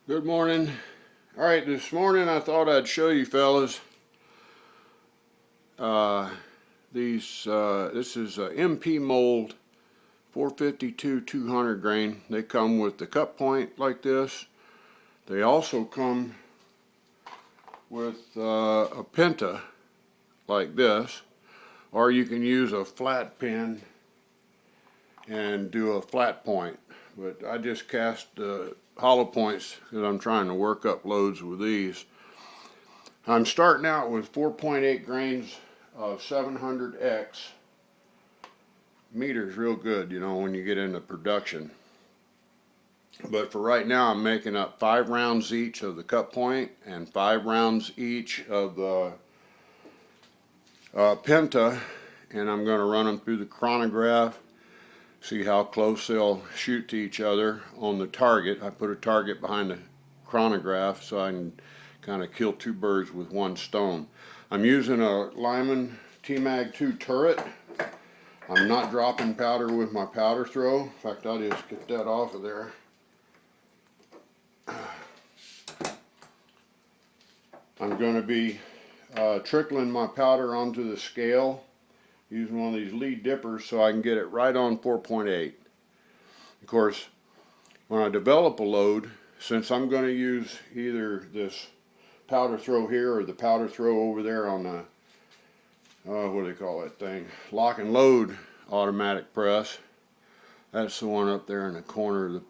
Good morning. Alright, this morning I thought I'd show you fellas this is MP mold 452 200 grain. They come with the cut point like this. They also come with a penta like this, or you can use a flat pin and do a flat point, but I just cast hollow points because I'm trying to work up loads with these. I'm starting out with 4.8 grains of 700X. Meter's real good, you know, when you get into production. But for right now, I'm making up 5 rounds each of the cut point and 5 rounds each of the penta, and I'm going to run them through the chronograph, see how close they'll shoot to each other on the target. I put a target behind the chronograph so I can kind of kill two birds with one stone. I'm using a Lyman T-Mag 2 turret. I'm not dropping powder with my powder throw. In fact, I'll just get that off of there. I'm going to be trickling my powder onto the scale using one of these lead dippers so I can get it right on 4.8. Of course, when I develop a load, since I'm going to use either this powder throw here or the powder throw over there on the what do they call that thing, lock and load automatic press. That's the one up there in the corner of the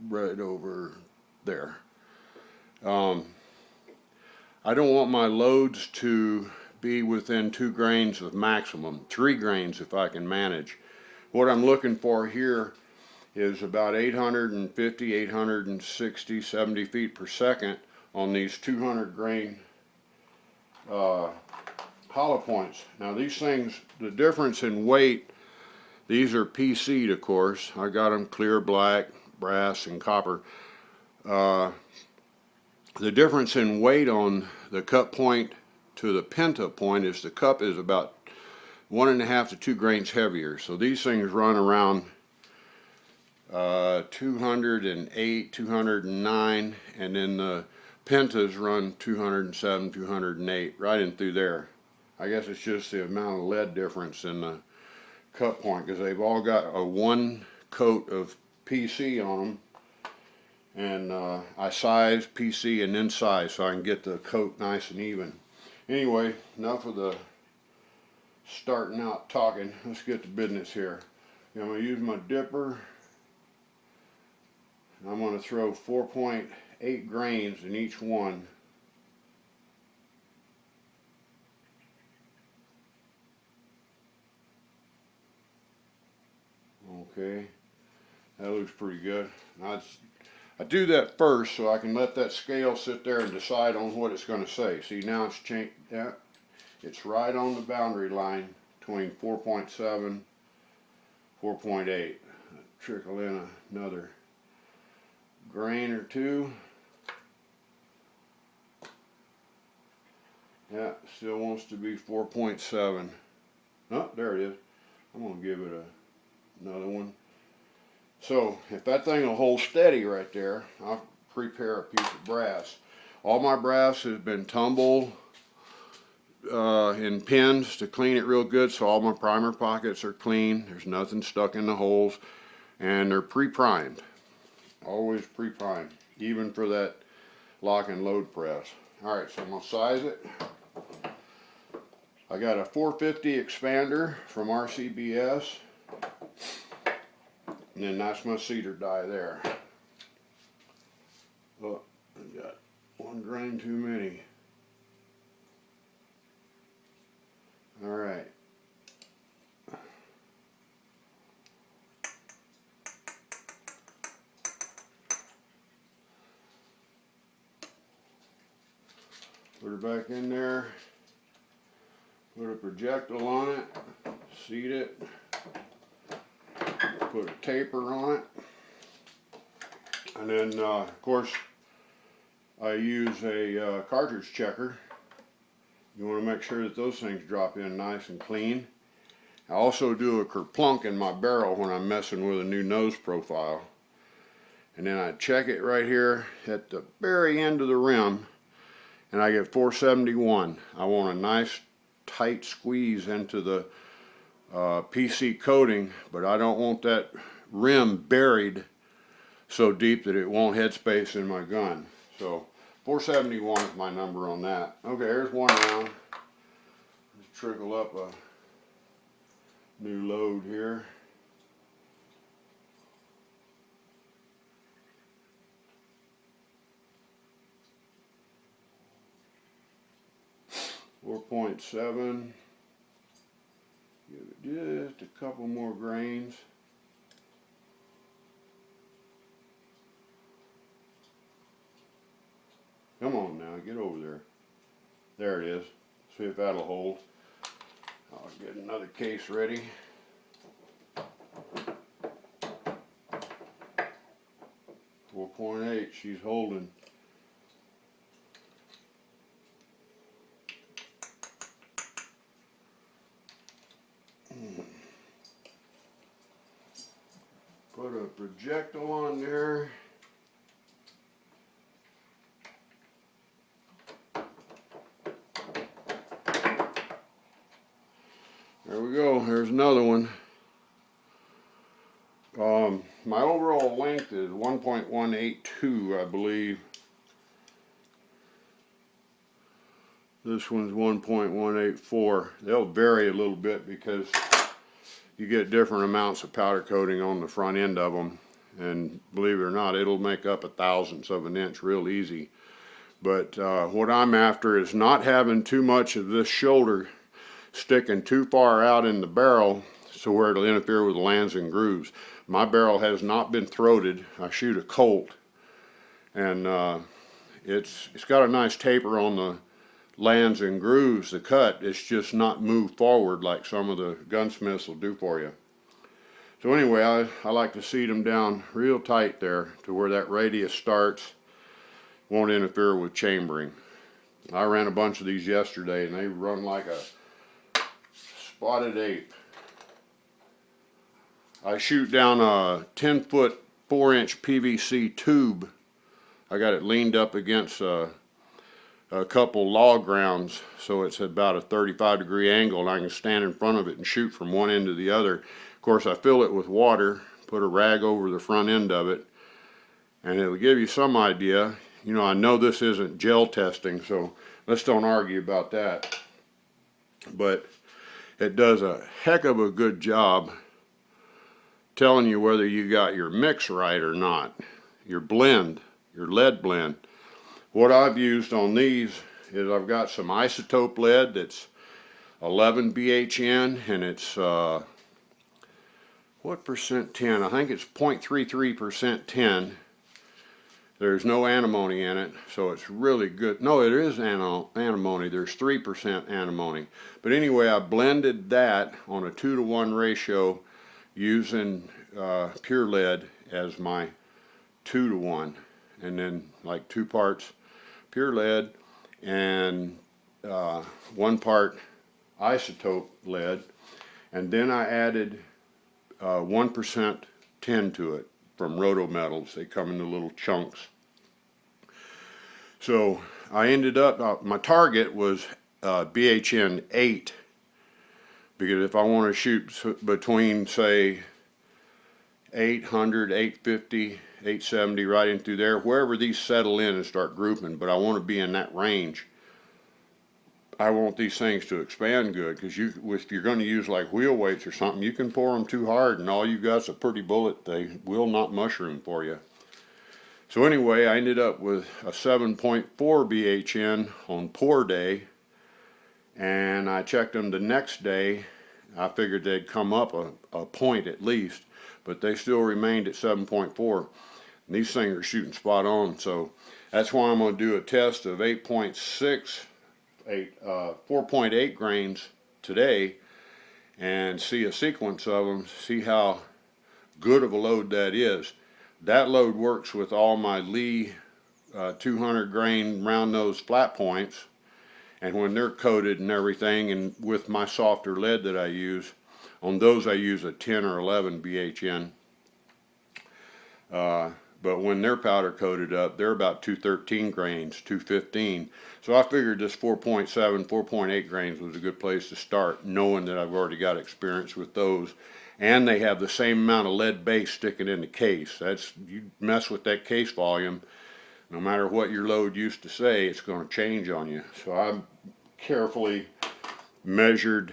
right over there. I don't want my loads to be within 2 grains of maximum, 3 grains if I can manage. What I'm looking for here is about 850, 860, 70 feet per second on these 200 grain hollow points. Now these things, the difference in weight, these are PC'd of course. I got them clear, black, brass, and copper. The difference in weight on the cut point to the penta point is the cup is about 1.5 to 2 grains heavier. So these things run around 208, 209, and then the pentas run 207, 208, right in through there. I guess it's just the amount of lead difference in the cut point because they've all got a 1 coat of PC on them, and I size PC and then size so I can get the coat nice and even. Anyway, enough of the starting out talking. Let's get to business here. I'm going to use my dipper. I'm going to throw 4.8 grains in each one. Okay, that looks pretty good. Now I do that first so I can let that scale sit there and decide on what it's going to say. See, now it's changed. Yeah, it's right on the boundary line between 4.7, 4.8. Trickle in another grain or two. Yeah, still wants to be 4.7. Oh, there it is. I'm going to give it another one. So if that thing will hold steady right there, I'll prepare a piece of brass. All my brass has been tumbled in pins to clean it real good, so all my primer pockets are clean. There's nothing stuck in the holes, and they're pre-primed. Always pre-primed, even for that lock and load press. Alright, so I'm going to size it. I got a 450 expander from RCBS. And then that's my cedar die there. Oh, I got 1 grain too many. Alright. Put her back in there. Put a projectile on it. Seat it. Put a taper on it, and then of course I use a cartridge checker. You want to make sure that those things drop in nice and clean. I also do a kerplunk in my barrel when I'm messing with a new nose profile. and then I check it right here at the very end of the rim, and I get 471. I want a nice tight squeeze into the PC coating, but I don't want that rim buried so deep that it won't headspace in my gun. So 471 is my number on that. Okay, here's one round. Let's trickle up a new load here. .7. Give it just a couple more grains. Come on now, get over there. There it is. See if that'll hold. I'll get another case ready. .8, she's holding. Put a projectile on there. There we go, there's another one. My overall length is 1.182, I believe. This one's 1.184. They'll vary a little bit because you get different amounts of powder coating on the front end of them, and believe it or not, it'll make up a thousandth of an inch real easy. But what I'm after is not having too much of this shoulder sticking too far out in the barrel so where it'll interfere with the lands and grooves. My barrel has not been throated. I shoot a Colt, and it's got a nice taper on the lands and grooves. The cut, it's just not moved forward like some of the gunsmiths will do for you. So anyway, I like to seat them down real tight there to where that radius starts, won't interfere with chambering. I ran a bunch of these yesterday and they run like a spotted ape. I shoot down a 10-foot 4-inch PVC tube. I got it leaned up against a couple log grounds, so it's about a 35-degree angle, and I can stand in front of it and shoot from one end to the other. Of course, I fill it with water, put a rag over the front end of it, and it'll give you some idea. You know, I know this isn't gel testing, so let's don't argue about that. But it does a heck of a good job telling you whether you got your mix right or not, your blend, your lead blend. What I've used on these is I've got some isotope lead that's 11 BHN, and it's what percent tin? I think it's 0.33% tin. There's no antimony in it, so it's really good. No, it is antimony. There's 3% antimony. But anyway, I blended that on a 2-to-1 ratio using pure lead as my 2-to-1, and then like 2 parts pure lead and 1 part isotope lead, and then I added 1% tin to it from roto metals. They come in the little chunks. So I ended up, my target was BHN 8, because if I want to shoot between, say, 800, 850, 870, right in through there, wherever these settle in and start grouping, but I want to be in that range. I want these things to expand good, because if you're going to use like wheel weights or something, you can pour them too hard and all you got's a pretty bullet. They will not mushroom for you. So anyway, I ended up with a 7.4 BHN on pour day, and I checked them the next day. I figured they'd come up a point at least, but they still remained at 7.4. And these things are shooting spot on, so that's why I'm going to do a test of 4.8 grains today and see a sequence of them, see how good of a load that is. That load works with all my Lee 200 grain round nose flat points, and when they're coated and everything, and with my softer lead that I use, on those I use a 10 or 11 BHN. but when they're powder coated up, they're about 213 grains, 215. So I figured this 4.7, 4.8 grains was a good place to start, knowing that I've already got experience with those. And they have the same amount of lead base sticking in the case. That's, you mess with that case volume, no matter what your load used to say, it's going to change on you. So I carefully measured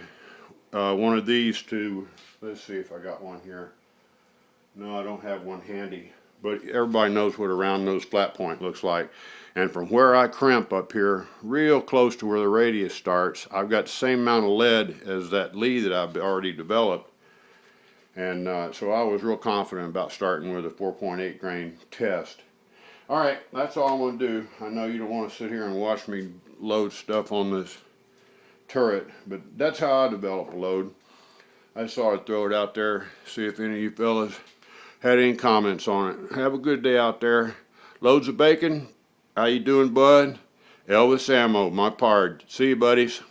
one of these to, let's see if I got one here. No, I don't have one handy, but everybody knows what a round nose flat point looks like. And from where I crimp up here, real close to where the radius starts, I've got the same amount of lead as that lee that I've already developed. And so I was real confident about starting with a 4.8 grain test. All right, that's all I'm going to do. I know you don't want to sit here and watch me load stuff on this turret, but that's how I develop a load. I just thought I'd throw it out there, see if any of you fellas had any comments on it. Have a good day out there. Loads of bacon. How you doing, bud? Elvis Ammo, my pard. See you, buddies.